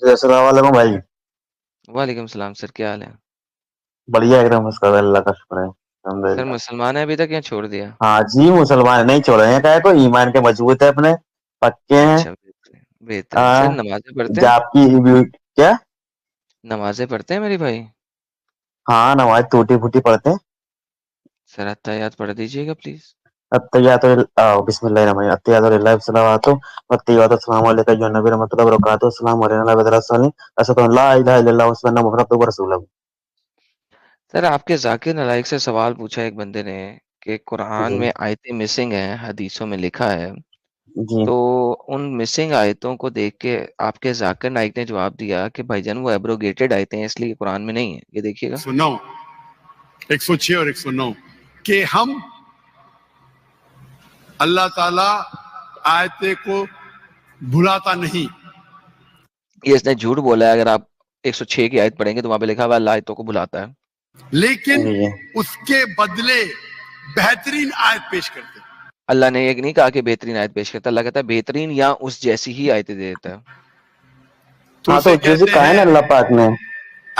السلام علیکم بھائی. وعلیکم السلام سر، کیا حال ہے؟ بڑھیا ایک دم اس کا اللہ کا شکر ہے الحمد سر للہ. مسلمان ہے ابھی تک یا چھوڑ دیا؟ ہاں جی مسلمان نہیں چھوڑے ہیں کہے کو ایمان کے مضبوط ہے اپنے پکے ہیں. اچھا بہترین بہترین. سر نمازیں پڑھتے ہیں؟ آپ کی کیا؟ نمازیں پڑھتے ہیں میری بھائی؟ ہاں نماز ٹوٹی پھوٹی پڑھتے ہیں. سر اتحیات پڑھ دیجیے گا پلیز. التحیات بسم اللہ الرحمن الرحیم التحیات للہ والصلوات والطیبات السلام علیک یا نبی رحمۃ اللہ وبرکاتہ السلام علینا وعلی الصالحین اشهد ان لا الہ الا اللہ واشهد ان محمد عبدہ ورسولہ. سر آپ کے ذاکر نالائق سے سوال پوچھا ایک بندے نے کہ قرآن جی میں آیتیں مسنگ ہیں، حدیثوں میں لکھا ہے، جی تو ان مسنگ آیتوں کو دیکھ کے آپ کے ذاکر نائک نے جواب دیا کہ بھائی جان وہ ایبروگیٹڈ آیتیں ہیں اس لیے قرآن میں نہیں ہے. یہ دیکھیے گا 109 106 اور 109 کہ ہم اللہ تعالی آیت کو بھلاتا نہیں. یہ اس نے جھوٹ بولا ہے. اگر آپ 106 کی آیت پڑھیں گے تو وہاں پہ لکھا ہوا ہے اللہ آیتوں کو بھلاتا ہے. لیکن جی اس کے بدلے بہترین آیت پیش کرتے ہیں. اللہ نے ایک نہیں کہا کہ بہترین آیت پیش کرتا، اللہ کہتا ہے بہترین یا اس جیسی ہی آیتیں دے دیتا ہے. تو ہاں اسے جیسے کہتے کہا ہے ہیں نا اللہ پاک نے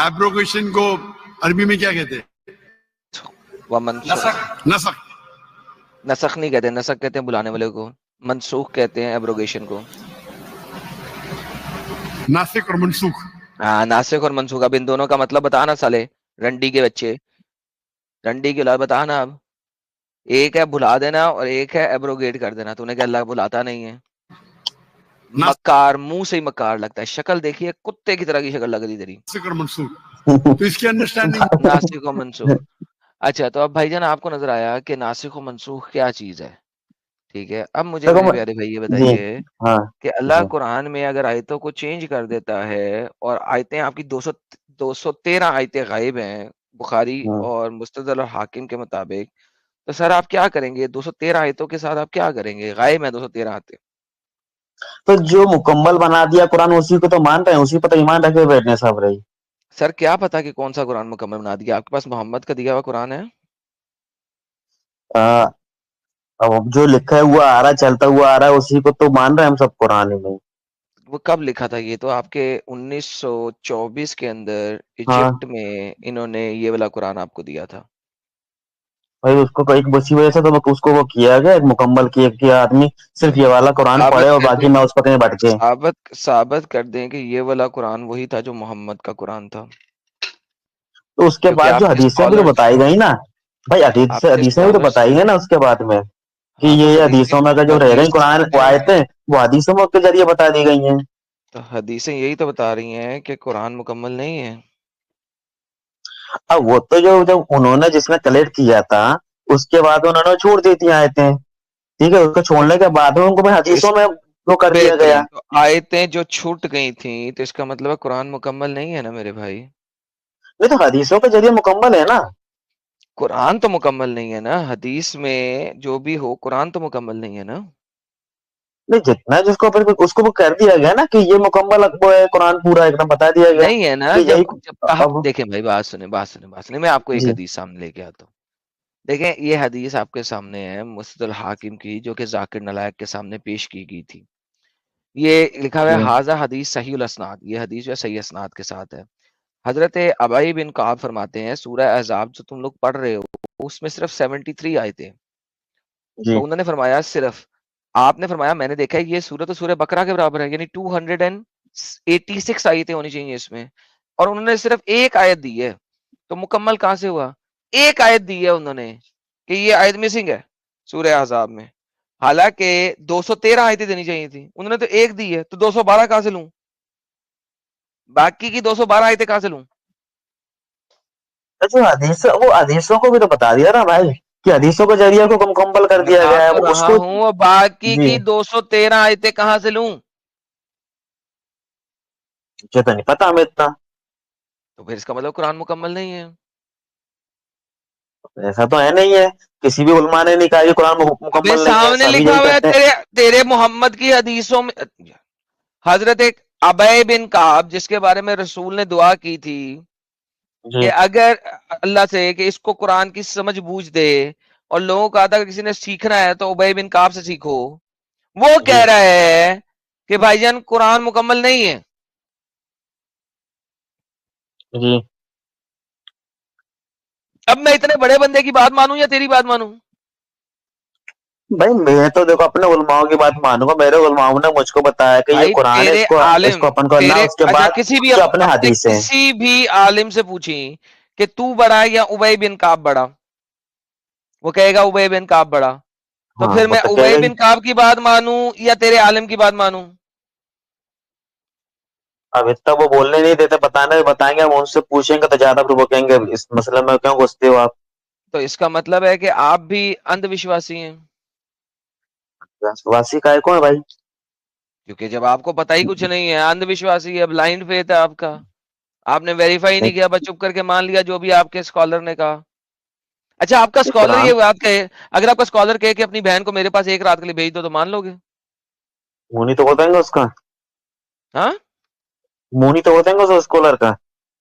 ایبروگیشن کو عربی میں کیا کہتے ہیں؟ وہ منسوخ، نسخ. نسخ نہیں کہتے، نسخ کہتے ہیں بلانے والے کو، منسوخ کہتے ہیں ایبروگیشن کو. ناسخ اور منسوخ. ہاں ناسخ اور منسوخ. اب ان دونوں کا مطلب بتانا سالے رنڈی کے بچے، رنڈی کے اولاد بتانا. اب ایک ہے بھلا دینا اور ایک ہے ایبروگیٹ کر دینا. تو نے کہا اللہ بھلاتا نہیں ہے. مکار، منہ سے ہی مکار لگتا ہے. شکل دیکھیے کتے کی طرح کی شکل لگ رہی تیری. ناسخ اور منسوخ تو اس کی انڈرسٹینڈنگ. ناسخ و منسوخ. اچھا تو اب بھائی جان آپ کو نظر آیا کہ ناسخ و منسوخ کیا چیز ہے. ٹھیک ہے، اب مجھے میرے پیارے بھائی یہ جی بتائیے ہاں کہ اللہ جی قرآن میں اگر آیتوں کو چینج کر دیتا ہے اور آیتیں آپ کی 213 آیتیں غائب ہیں بخاری ہاں. اور مستدل اور حاکم کے مطابق، تو سر آپ کیا کریں گے 213 آیتوں کے ساتھ؟ آپ کیا کریں گے؟ غائب ہیں 213 آیتیں. تو جو مکمل بنا دیا قرآن اسی کو تو مان رہے ہیں، اسی پر تو ایمان رکھے بیٹھنے سب رہی. سر کیا پتا کہ کون سا قرآن مکمل بنا دیا؟ آپ کے پاس محمد کا دیا ہوا قرآن ہے؟ اب جو لکھا ہے ہوا آ رہا ہے چلتا ہوا آ رہا ہے اسی کو تو مان رہے ہیں ہم سب قرآن میں. وہ کب لکھا تھا؟ یہ تو آپ کے 1924 کے اندر ہاں ایجپٹ میں انہوں نے یہ والا قرآن آپ کو دیا تھا. بھائی اس کو ایک بسی وجہ سے تو اس کو وہ کیا گیا ایک مکمل کیا کہ آدمی صرف یہ والا قرآن پڑھے ثابت اور کر باقی دیں، میں اس پر کہیں بھٹکے. ثابت کر دیں کہ یہ والا قرآن وہی تھا جو محمد کا قرآن تھا. تو اس کے کیونکہ بعد جو آپ کے حدیثیں بھی تو اسکالرز، بتائی گئی نا بھائی، آپ کے حدیثیں بھی تو اسکالرز، بتائی گئی نا اس کے بعد میں کہ ہاں تو یہ حدیثوں میں جو رہ گئی قرآن وہ آیتیں وہ حدیثوں میں کے ذریعے بتا دی گئی ہیں. تو حدیثیں یہی تو بتا رہی ہیں کہ قرآن مکمل نہیں ہے. اب وہ تو جو جب انہوں نے جس میں کلیکٹ کیا تھا اس کے بعد انہوں نے چھوڑ دی تھی آیتیں. ٹھیک ہے، اس کو چھوڑنے کے بعد ان کو اس حدیثوں میں وہ کر دیا گیا. بہترین تو آیتیں جو چھوٹ گئی تھیں تو اس کا مطلب ہے قرآن مکمل نہیں ہے نا میرے بھائی. نہیں تو حدیثوں کے ذریعے مکمل ہے نا. قرآن تو مکمل نہیں ہے نا. حدیث میں جو بھی ہو قرآن تو مکمل نہیں ہے نا. نہیں جتنا جس کو پھر اس کو وہ کر دیا گیا نا کہ یہ مکمل وہ ہے قرآن پورا ایک دم بتا دیا گیا نہیں ہے نا. کہ جب یہی جب کہا، اب. دیکھیں بھائی بات سنیں میں آپ کو ایک جی حدیث سامنے لے کے آتا ہوں. دیکھیں یہ حدیث آپ کے سامنے ہے مسند الحاکم کی، جو کہ ذاکر نلائق کے سامنے پیش کی گئی تھی. یہ لکھا ہوا ہے جی حاضہ حدیث صحیح الاسناد. یہ حدیث جو ہے صحیح اسناد کے ساتھ ہے. حضرت ابی بن کعب فرماتے ہیں سورہ احزاب جو تم لوگ پڑھ رہے ہو اس میں صرف 73 آئے تھے. جی تو انہوں نے فرمایا، صرف آپ نے فرمایا میں نے دیکھا ہے یہ سورہ تو سورہ بقرہ کے برابر ہے، یعنی 286 آیتیں ہونی چاہیے اس میں، اور انہوں نے صرف ایک آیت دی ہے. تو مکمل کہاں سے ہوا؟ ایک آیت دی ہے انہوں نے کہ یہ آیت مسنگ ہے سورہ احزاب میں، حالانکہ 213 آیتیں دینی چاہیے تھی، انہوں نے تو ایک دی ہے. تو 212 کہاں سے لوں؟ باقی کی 212 آیتیں کہاں سے لوں؟ جو حدیث وہ حدیثوں کو بھی تو بتا دیا نا بھائی کہ حدیثوں کے ذریعے کو مکمل کر دیا بتا گیا ہے تو اس رہا کو. ہوں، اور باقی جی کی 213 آیتیں کہاں سے لوں؟ مجھے تو نہیں پتا ہمیں اتنا. تو پھر اس کا مطلب قرآن مکمل نہیں ہے. ایسا تو ہے نہیں ہے، کسی بھی علماء نے نہیں کہا یہ قرآن ابے مکمل نہیں ہے، سامنے سبھی لکھا یہی ہوا ہے کہتے ہیں. تیرے محمد کی حدیثوں میں. حضرت ابی بن کعب جس کے بارے میں رسول نے دعا کی تھی جی کہ اگر اللہ سے کہ اس کو قرآن کی سمجھ بوجھ دے، اور لوگوں کو کہا تھا کہ کسی نے سیکھنا ہے تو ابی بن کعب سے سیکھو، وہ جی کہہ رہا ہے کہ بھائی جان قرآن مکمل نہیں ہے. جی اب میں اتنے بڑے بندے کی بات مانوں یا تیری بات مانوں؟ بھائی میں تو دیکھو اپنے علماؤں کی بات مانوں گا. میرے علماؤں نے مجھ کو بتایا کہ یہ بھائی قرآن ہے, تیرے اس کو عالم اپن کو نہ, تیرے اس کے اچھا بعد کسی بھی جو اپنے اپنے حدیث ہیں. کسی بھی عالم سے پوچھیں کہ تو بڑا ہے یا ابی بن کعب بڑا, وہ کہے گا ابی بن کعب بڑا. تو ہاں پھر وہ میں تو کہے ابی گا ہی. بن کعب کی بات مانوں یا تیرے عالم کی بات مانوں؟ اب اتنا وہ بولنے نہیں دیتے, بتائیں گے, ہم ان سے پوچھیں گے تو زیادہ پھر وہ کہیں گے اس مسئلے میں کیوں گھستے ہو آپ. تو اس کا مطلب ہے کہ آپ بھی اندھ وشواسی ہیں, واسی کا ہے کون بھائی؟ کیونکہ جب آپ کو پتہ ہی کچھ نہیں ہے, اندھ وشواسی ہے, بلائنڈ فیتھ ہے آپ کا. آپ نے ویریفائی نہیں کیا, بس چپ کر کے مان لیا جو بھی آپ کے اسکالر نے کہا. اچھا آپ کا اسکالر قرآن یہ بات کہے, اگر آپ کا اسکالر کہے کہ اپنی بہن کو میرے پاس ایک رات کے لیے بھیج دو, تو مان لو گے؟ مونی تو بتائیں گے اس کا, ہاں مونی تو بتائیں گے اس اسکالر کا.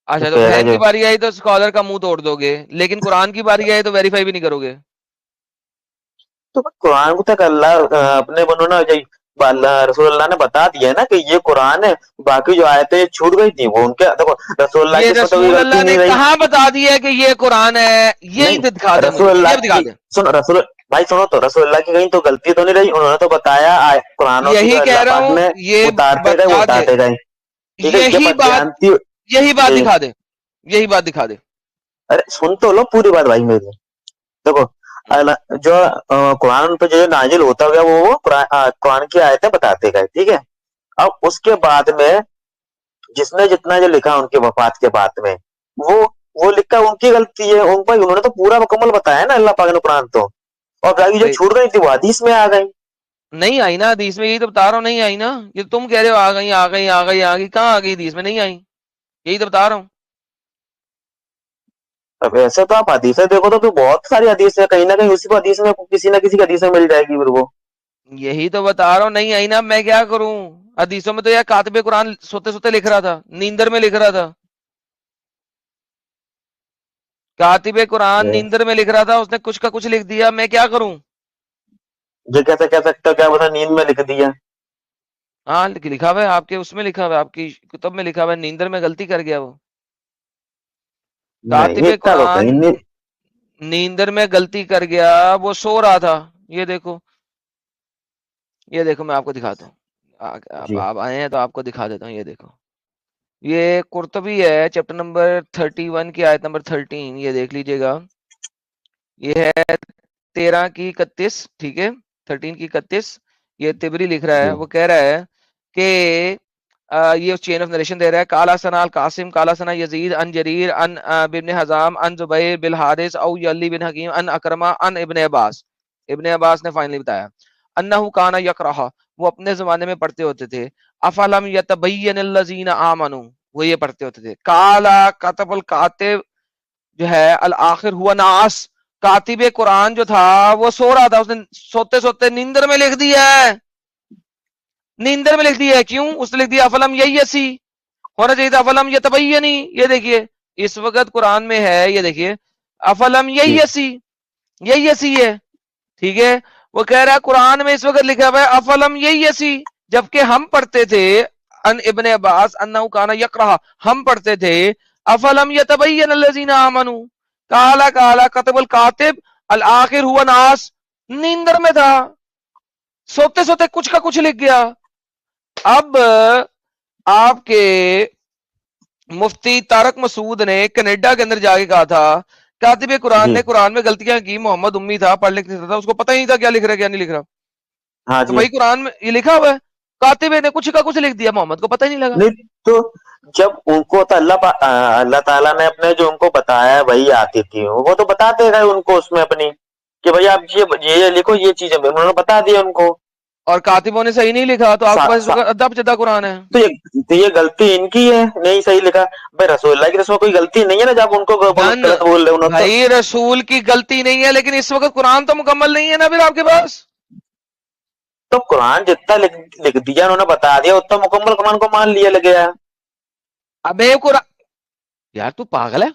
اچھا, تو کہے گا بہن جو کی باری آئی تو اسکالر کا منہ توڑ دو گے, لیکن قرآن کی باری آئی تو ویریفائی بھی نہیں کرو گے. تو قرآن کو تک اللہ اپنے بنو نا, رسول اللہ نے بتا دیا ہے نا کہ یہ قرآن ہے. باقی جو آیتیں چھوٹ گئی تھی وہ ان کے, دیکھو رسول اللہ یہ کی اس میں تو کوئی رسول غلطی اللہ نے نہیں رہی. کہاں بتا دیا ہے کہ یہ قرآن ہے؟ یہی نہیں دکھا دے رسول مجھے, یہ اللہ دکھا کی دے. سنو, رسول بھائی سنو تو, رسول اللہ کی کہیں تو غلطی تو نہیں رہی. انہوں نے تو بتایا قرآنوں کی یہی جو کہہ اللہ رہا پاک ہوں, نے یہ اتارتے گئے وہ بتا دے. اتارتے گئے. ٹھیک ہے, جب یہی بات ادیانتی. یہی بات جی دکھا دے, یہی بات دکھا دے. ارے سن تو لو پوری بات بھائی میری. دیکھو جو قرآن پہ جو نازل ہوتا گیا وہ قرآن کی آیتیں بتاتے گئے. ٹھیک ہے, اب اس کے بعد میں جس نے جتنا جو لکھا ان کے وفات کے بعد میں, وہ لکھا ان کی غلطی ہے. انہوں نے تو پورا مکمل بتایا نا اللہ پاک نے قرآن تو, اور باقی جو چھوٹ گئی تھی وہ حدیث میں آ گئی. نہیں آئی نا حدیث میں, یہی تو بتا رہا ہوں, نہیں آئی نا. یہ تم کہہ رہے ہو آ گئی آ گئی آ گئی آ گئی, کہاں آ گئی حدیث میں؟ نہیں آئی, یہی تو بتا رہا ہوں. اب ایسے تو آپ حدیثیں دیکھو تو بہت ساری حدیث ہے, کہیں نہ کہیں اسی کو حدیث میں کسی نہ کسی حدیث میں مل جائے گی. پھر وہ یہی تو بتا رہا ہوں, نہیں آئی نا, میں کیا کروں؟ حدیثوں میں تو یار کاتب قرآن سوتے سوتے لکھ رہا تھا, نیندر میں لکھ رہا تھا. کاتب قرآن نیندر میں لکھ رہا تھا, اس نے کچھ کا کچھ لکھ دیا, میں کیا کروں؟ یہ کیسے کہہ سکتے ہو, کیا پتا نیند میں لکھ دیا. ہاں لکھا ہوا ہے آپ کے اس میں, لکھا ہوا ہے آپ کی کتب میں, لکھا ہوا ہے نیندر میں غلطی کر گیا وہ. نہیں کاتب اتنا تو قرآن کہیں نہیں. نیندر میں غلطی کر گیا, وہ سو رہا تھا. یہ دیکھو, یہ دیکھو, میں آپ کو دکھاتا ہوں. جی آپ آئے ہیں تو آپ کو دکھا دیتا ہوں. یہ دیکھو, یہ قرطبی ہے, چیپٹر نمبر 31 کی آیت نمبر 13. یہ دیکھ لیجئے گا, یہ ہے 13 کی 31. ٹھیک ہے, 13 کی 31. یہ تبری لکھ رہا ہے, جی وہ کہہ رہا ہے کہ یہ چین آف نریشن دے رہا ہے. کالا ثنا القاسم کالا ثنا یزید ان جریر ان بن حزام ان زبیر بن حارث او یلی بن حکیم ان اکرما ان ابن عباس. ابن عباس نے فائنلی بتایا انہو کانا یکرہا, وہ اپنے زمانے میں پڑھتے ہوتے تھے, افلم یتبین الذین آمنوا, وہ یہ پڑھتے ہوتے تھے, کالا کتب الکاتب جو ہے الآخر ہوا ناس, کاتب قرآن جو تھا وہ سو رہا تھا, اس نے سوتے سوتے نیندر میں لکھ دیا ہے. نیندر میں لکھ دیا ہے, کیوں؟ اس نے لکھ دیا افلم ییسی, ہونا چاہیے تھا افلم یتبینی. یہ دیکھیے اس وقت قرآن میں ہے, یہ دیکھیے افلم جی ییسی ہے. ٹھیک ہے, وہ کہہ رہا ہے قرآن میں اس وقت لکھا ہوا ہے افلم ییسی, جبکہ ہم پڑھتے تھے ان ابن عباس انہو کانا یکرہا, ہم پڑھتے تھے افلم یتبین الذین آمنوا کالا کالا کتب الکاتب الآخر ہوا ناس, نیندر میں تھا, سوتے سوتے کچھ کا کچھ لکھ گیا. اب آپ کے مفتی طارق مسعود نے کینیڈا کے اندر جا کے کہا تھا کاتب قرآن جی نے قرآن میں غلطیاں کی, محمد امی تھا, پڑھ لکھ نہیں تھا, اس کو پتہ ہی نہیں تھا کیا لکھ رہا ہے کیا نہیں لکھ رہا. ہاں تو جی. بھائی قرآن میں یہ لکھا ہوا ہے, کاتب نے کچھ کا کچھ لکھ دیا, محمد کو پتہ ہی نہیں لگا. نہیں تو جب ان کو تو اللہ تعالیٰ نے اپنے جو ان کو بتایا وہی آتی تھی, وہ تو بتاتے گئے ان کو اس میں اپنی کہ بھائی آپ یہ لکھو, یہ چیزیں انہوں نے بتا دیا ان کو. اور کاتبوں نے صحیح نہیں لکھا, تو آپ کے پاس ادب چدہ قرآن ہے. تو یہ غلطی ان کی ہے, نہیں صحیح لکھا. بھائی رسول اللہ کی رسول کوئی غلطی نہیں ہے نا, جب ان کو ڈن, غلط بول رہے انہوں تو. بھائی رسول کی غلطی نہیں ہے, لیکن اس وقت قرآن تو مکمل نہیں ہے نا پھر آپ کے پاس. تو قرآن جتنا لکھ دیا انہوں نے بتا دیا, اتنا مکمل قرآن کو مان لیا لگے. ابے قرآن, یار تو پاگل ہے.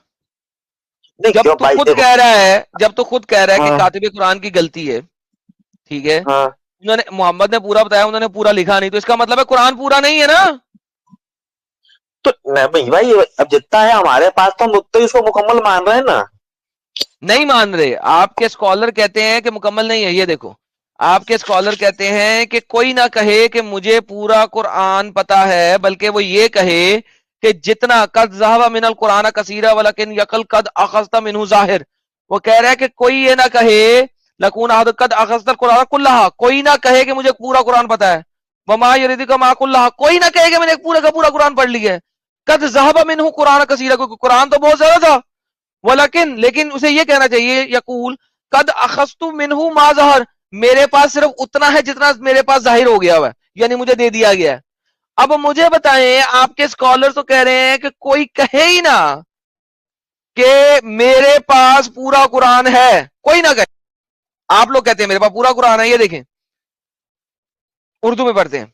نہیں جب کیوں تو بھائی خود دیکھو. کہہ رہا ہے, جب تو خود کہہ رہا ہے کہ ہاں کاتب قرآن کی غلطی ہے, ٹھیک ہے, ہاں انہوں نے محمد نے پورا بتایا, انہوں نے پورا لکھا نہیں, تو اس کا مطلب ہے قرآن پورا نہیں ہے نا. تو نہیں بھائی, اب جتنا ہے ہمارے پاس تو ہم اتنا ہی اس کو مکمل مان رہے ہیں نا. نہیں مان رہے. آپ کے اسکالر کہتے ہیں کہ مکمل نہیں ہے. یہ دیکھو, آپ کے اسکالر کہتے ہیں کہ کوئی نہ کہے کہ مجھے پورا قرآن پتا ہے, بلکہ وہ یہ کہے کہ جتنا قد ذهب من القرآن کثیرا ولکن یقل قد اخذت منہ ظاہر. وہ کہہ رہا ہے کہ کوئی یہ نہ کہے لکون قد اخذت القرآن کلھا, کوئی نہ کہے کہ مجھے پورا قرآن پتا ہے. وما یریدک ما کلھا, کوئی نہ کہے کہ میں نے پورا کا پورا قرآن پڑھ لیا ہے. قد ذهب منہ قرآن کثیرا, کیونکہ قرآن تو بہت زیادہ تھا. لیکن اسے یہ کہنا چاہیے یقول قد اخذت منہ ما ظہر, میرے پاس صرف اتنا ہے جتنا میرے پاس ظاہر ہو گیا ہوا ہے, یعنی مجھے دے دیا گیا ہے. اب مجھے بتائیں, آپ کے اسکالر تو کہہ رہے ہیں کہ کوئی کہے ہی نہ کہ میرے پاس پورا قرآن ہے, کوئی نہ کہے. آپ لوگ کہتے ہیں میرے پاس پورا قرآن ہے. یہ دیکھیں اردو میں پڑھتے ہیں,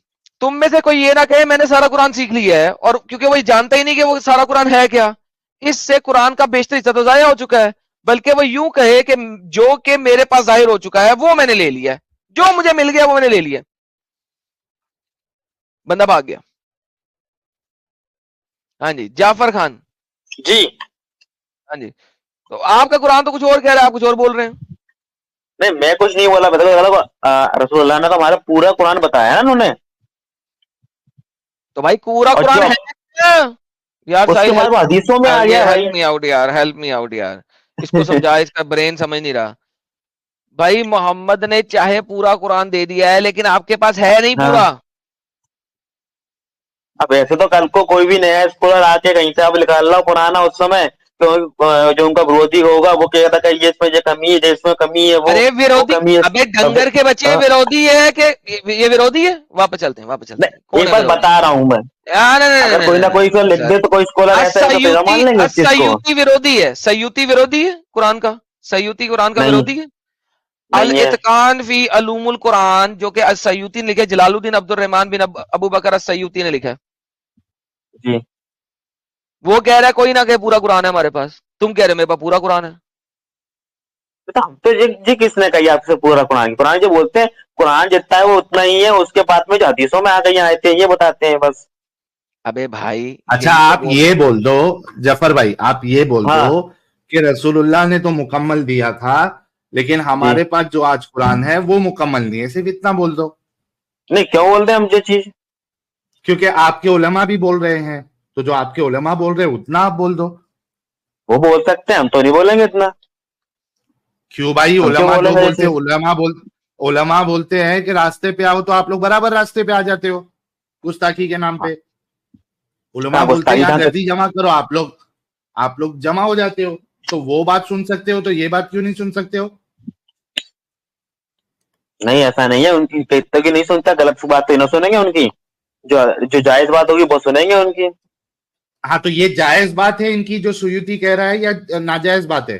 تم میں سے کوئی یہ نہ کہے میں نے سارا قرآن سیکھ لیا ہے, اور کیونکہ وہ جانتا ہی نہیں کہ وہ سارا قرآن ہے کیا, اس سے قرآن کا بیشتر حصہ تو ضائع ہو چکا ہے. بلکہ وہ یوں کہے کہ جو کہ میرے پاس ظاہر ہو چکا ہے وہ میں نے لے لیا ہے, جو مجھے مل گیا وہ میں نے لے لیا. بندہ بھاگ گیا. ہاں جی جعفر خان. جی ہاں جی, تو آپ کا قرآن تو کچھ اور کہہ رہا ہے, آپ کچھ اور بول رہے ہیں. نہیں, میں کچھ نہیں بولا, رسول اللہ نے تو ہمارا پورا قرآن بتایا نا انہوں نے. تو بھائی پورا اور قرآن جو ہے یار. اس کے ساحل بعد وہ حدیثوں میں آ گیا بھائی. ہیلپ می آؤٹ یار, ہیلپ می آؤٹ یار. اس کو سمجھا, اس کا برین سمجھ نہیں رہا. بھائی محمد نے چاہے پورا قرآن دے دیا ہے, لیکن آپ کے پاس ہے نہیں ہاں. پورا. اب ایسے تو کل کو کوئی بھی نیا اسکولر آ کے کہیں سے اب نکال رہا قرآن اس سمے, تو جو ان کا برودھی ہوگا وہ کہتا کہ یہ اس میں یہ کمی ہے, اس میں کمی ہے, ارے وہ ورودھی, کمی ہے. ابے ڈنگر کے بچے ورودھی ہے کہ یہ ورودھی ہے. واپس چلتے ہیں, واپس چلتے ہیں. کون ایک ہے بار ورودھی؟ بتا رہا ہوں میں, اگر کوئی نہ کوئی اس کو لکھ دے تو کوئی اسکولر ایسا ہے تو پھر مان لیں گے اس چیز کو. سیوتی ورودھی ہے, سیوتی ورودھی ہے قرآن کا, سیوتی قرآن کا نہیں ورودھی ہے. نہیں ہے. الاتقان فی علوم القرآن, جو کہ السیوطی نے لکھا, جلال الدین عبد الرحمن بن ابو بکر السیوطی نے لکھا. جی وہ کہہ رہا ہے کوئی نہ کہ پورا قرآن ہے ہمارے پاس, تم کہہ رہے میرے پاس پورا قرآن ہے. تو جی کس نے کہی آپ سے پورا قرآن؟ قرآن جو بولتے ہیں قرآن جتنا ہے وہ اتنا ہی ہے, اس کے بعد میں جو حدیثوں میں آ گئی آئے تھے یہ بتاتے ہیں بس. ابے بھائی اچھا آپ یہ بول دو جعفر بھائی, آپ یہ بول ہاں. دو کہ رسول اللہ نے تو مکمل دیا تھا, لیکن ہمارے پاس جو آج قرآن ہے وہ مکمل نہیں ہے, صرف اتنا بول دو. نہیں کیوں بولتے ہیں ہم یہ چیز؟ کیونکہ آپ کے علماء بھی بول رہے ہیں, تو جو آپ کے علماء بول رہے ہیں اتنا آپ بول دو. وہ بول سکتے ہیں, ہم تو نہیں بولیں گے اتنا. کیوں بھائی, ہم کیوں علماء بولیں جو گے بولتے ایسے؟ علماء بولتے ہیں کہ راستے پہ آؤ, تو آپ لوگ برابر راستے پہ آ جاتے ہو گستاخی کے نام پہ. علماء بولتے ہیں یہاں گردی جمع کرو, آپ لوگ جمع ہو جاتے ہو. تو وہ بات سن سکتے ہو تو یہ بات کیوں نہیں سن سکتے ہو؟ نہیں ایسا نہیں ہے, ان کی کہتے کہ نہیں سنتا, غلط بات تو نہ سنیں گے ان کی, جو جائز بات ہوگی وہ سنیں گے ان کی. ہاں تو یہ جائز بات ہے ان کی جو سیوطی کہہ رہا ہے, یا ناجائز بات ہے؟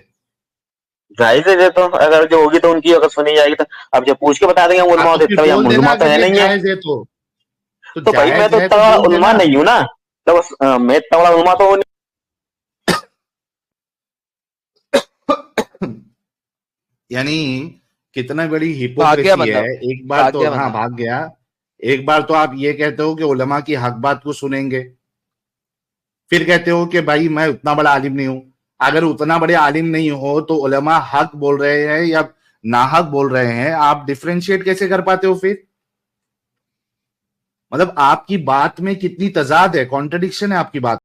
جائز ہے, تو اگر جو ہوگی تو ان کی اگر سنی جائے گی تو اب جب پوچھ کے بتا دیں گے ہاں علماء تو پھر دیتا ہے, بول علماء دینا تو اگر ہے یہ نہیں ہے. جائز ہے تو تو بھائی میں جائز تو ہے اتنا بول علماء دینا. نہیں ہوں نا, تو میں اتنا بڑا علماء تو ہوں نہیں. یعنی کتنا بڑی بھاگ گیا ہپوکریسی بندہ, ہے. ایک بار بھاگ تو گیا ہاں بندہ. بھاگ گیا, ایک بار تو آپ یہ کہتے ہو کہ علماء کی حق بات کو سنیں گے, پھر کہتے ہو کہ بھائی میں اتنا بڑا عالم نہیں ہوں. اگر اتنا بڑے عالم نہیں ہو تو علماء حق بول رہے ہیں یا ناحق بول رہے ہیں, آپ ڈیفرینشیٹ کیسے کر پاتے ہو پھر؟ مطلب آپ کی بات میں کتنی تضاد ہے, کانٹرڈکشن ہے آپ کی بات.